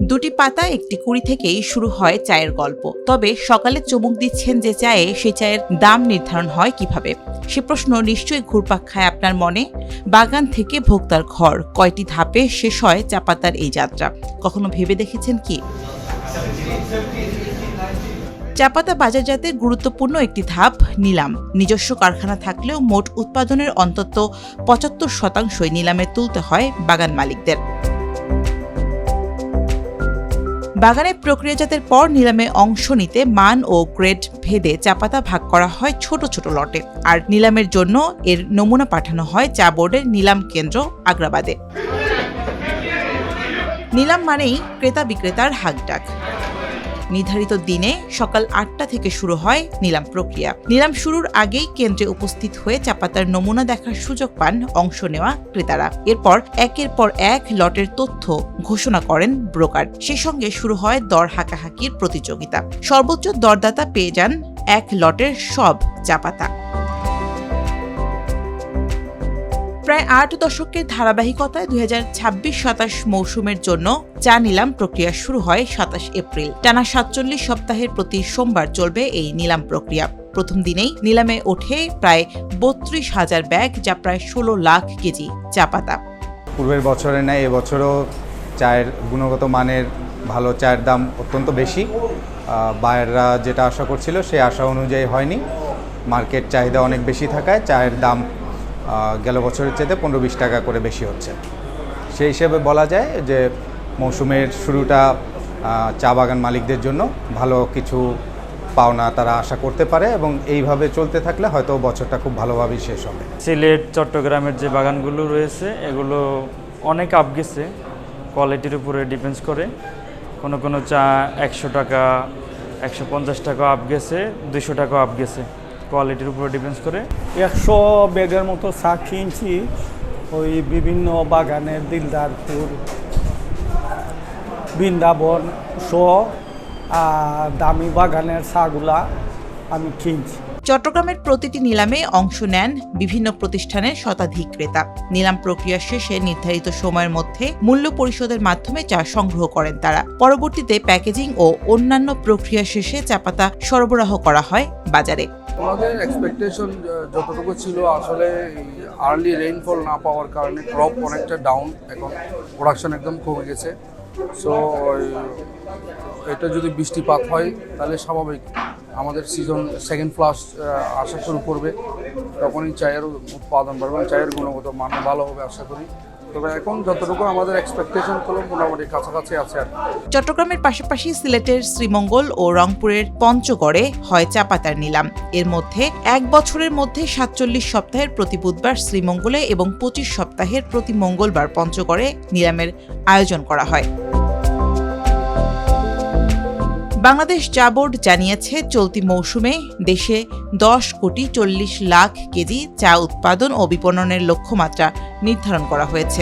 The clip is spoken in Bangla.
দুটি পাতা একটি কুড়ি থেকেই শুরু হয় চায়ের গল্প। তবে সকালে চমক দিচ্ছেন যে চায়ে, সেই চায়ের দাম নির্ধারণ হয় কিভাবে? সে প্রশ্ন নিশ্চয়ই ঘুরপাক খায় আপনার মনে। বাগান থেকে ভোক্তার ঘর, কয়টি ধাপে শেষ হয় চা পাতার এই যাত্রা? কখনো ভেবে দেখেছেন কি? চাপাতা বাজারজাতের গুরুত্বপূর্ণ একটি ধাপ নিলাম। নিজস্ব কারখানা থাকলেও মোট উৎপাদনের অন্তত ৭৫% নিলামে তুলতে হয় বাগান মালিকদের। বাগানে প্রক্রিয়াজাতের পর নিলামে অংশ নিতে মান ও গ্রেড ভেদে চাপাতা ভাগ করা হয় ছোট ছোট লটে, আর নিলামের জন্য এর নমুনা পাঠানো হয় চা বোর্ডের নিলাম কেন্দ্র আগ্রাবাদে। নিলাম মানেই ক্রেতা বিক্রেতার হাকডাক। নির্ধারিত দিনে সকাল ৮টা থেকে শুরু হয় নিলাম প্রক্রিয়া। নিলাম শুরুর আগেই কেন্দ্রে উপস্থিত হয়ে চাপাতার নমুনা দেখার সুযোগ পান অংশ নেওয়া ক্রেতারা। এরপর একের পর এক লটের তথ্য ঘোষণা করেন ব্রোকার। সেই সঙ্গে শুরু হয় দর হাঁকাহাঁকির প্রতিযোগিতা। সর্বোচ্চ দরদাতা পেয়ে যান এক লটের সব চাপাতা। প্রায় ৮ দশকের ধারাবাহিকতায় ২০২৬-২৭ মৌসুমের জন্য চা নিলাম প্রক্রিয়া শুরু হয় ২৭ এপ্রিল। টানা ৪৭ সপ্তাহের প্রতি সোমবার চলবে এই নিলাম প্রক্রিয়া। প্রথম দিনেই নিলামে ওঠে প্রায় ৩২,০০০ ব্যাগ, যা প্রায় ১৬ লাখ কেজি চা পাতা। পূর্বের বছরে নেয় এবছরও চায়ের গুণগত মানের ভালো চায়ের দাম অত্যন্ত বেশি। বায়াররা যেটা আশা করছিল সেই আশা অনুযায়ী হয়নি। মার্কেট চাহিদা অনেক বেশি থাকায় চায়ের দাম গেল বছরের চেয়ে ১৫-২০ টাকা করে বেশি হচ্ছে। সেই হিসেবে বলা যায় যে মৌসুমের শুরুটা চা বাগান মালিকদের জন্য ভালো কিছু পাওনা তারা আশা করতে পারে, এবং এইভাবে চলতে থাকলে হয়তো বছরটা খুব ভালোভাবেই শেষ হবে। সিলেট, চট্টগ্রামের যে বাগানগুলো রয়েছে এগুলো অনেক আপ গেছে, কোয়ালিটির উপরে ডিপেন্ডস করে। কোনো চা ১০০ টাকা, ১৫০ টাকা আপ গেছে, ২০০ টাকা আপ গেছে, কোয়ালিটির উপরে ডিপেন্ডস করে। ১০০ ব্যাগের মতো চা কিনছি ওই বিভিন্ন বাগানের, দিলদারপুর, বৃন্দাবন সহ দামি বাগানের চাগুলা আমি কিনছি। চট্টগ্রামের প্রতিটি নিলামে অংশ নেন বিভিন্ন প্রতিষ্ঠানের শতাধিক ক্রেতা। নিলাম প্রক্রিয়া শেষে নির্ধারিত সময়ের মধ্যে মূল্য পরিশোধের মাধ্যমে চা সংগ্রহ করেন তারা। পরবর্তীতে প্যাকেজিং ও অন্যান্য প্রক্রিয়া শেষে চাপাতা সরবরাহ করা হয় বাজারে। আমাদের এক্সপেকটেশন যতটুকু ছিল, আসলে আর্লি রেইনফল না পাওয়ার কারণে ক্রপ অনেকটা ডাউন, এখন প্রোডাকশন একদম কমে গেছে। সো এটা যদি বৃষ্টিপাত হয় তাহলে স্বাভাবিক আমাদের সিজন সেকেন্ড ফ্লাশ আসা শুরু করবে, তখনই চায়ের উৎপাদন বাড়বে, চায়ের গুণগত মান ভালো হবে আশা করি। তবে এখন যতটুকু আমাদের এক্সপেকটেশন ছিল মোটামুটি কাছাকাছি আছে। চট্টগ্রামের পাশাপাশি সিলেটের শ্রীমঙ্গল ও রংপুরের পঞ্চগড়ে হয় চাপাতার নিলাম। এর মধ্যে এক বছরের মধ্যে ৪৭ সপ্তাহের প্রতি বুধবার শ্রীমঙ্গলে এবং ২৫ সপ্তাহের প্রতি মঙ্গলবার পঞ্চগড়ে নিলামের আয়োজন করা হয়। বাংলাদেশ চা বোর্ড জানিয়েছে, চলতি মৌসুমে দেশে ১০,৪০,০০,০০০ কেজি চা উৎপাদন ও বিপণনের লক্ষ্যমাত্রা নির্ধারণ করা হয়েছে।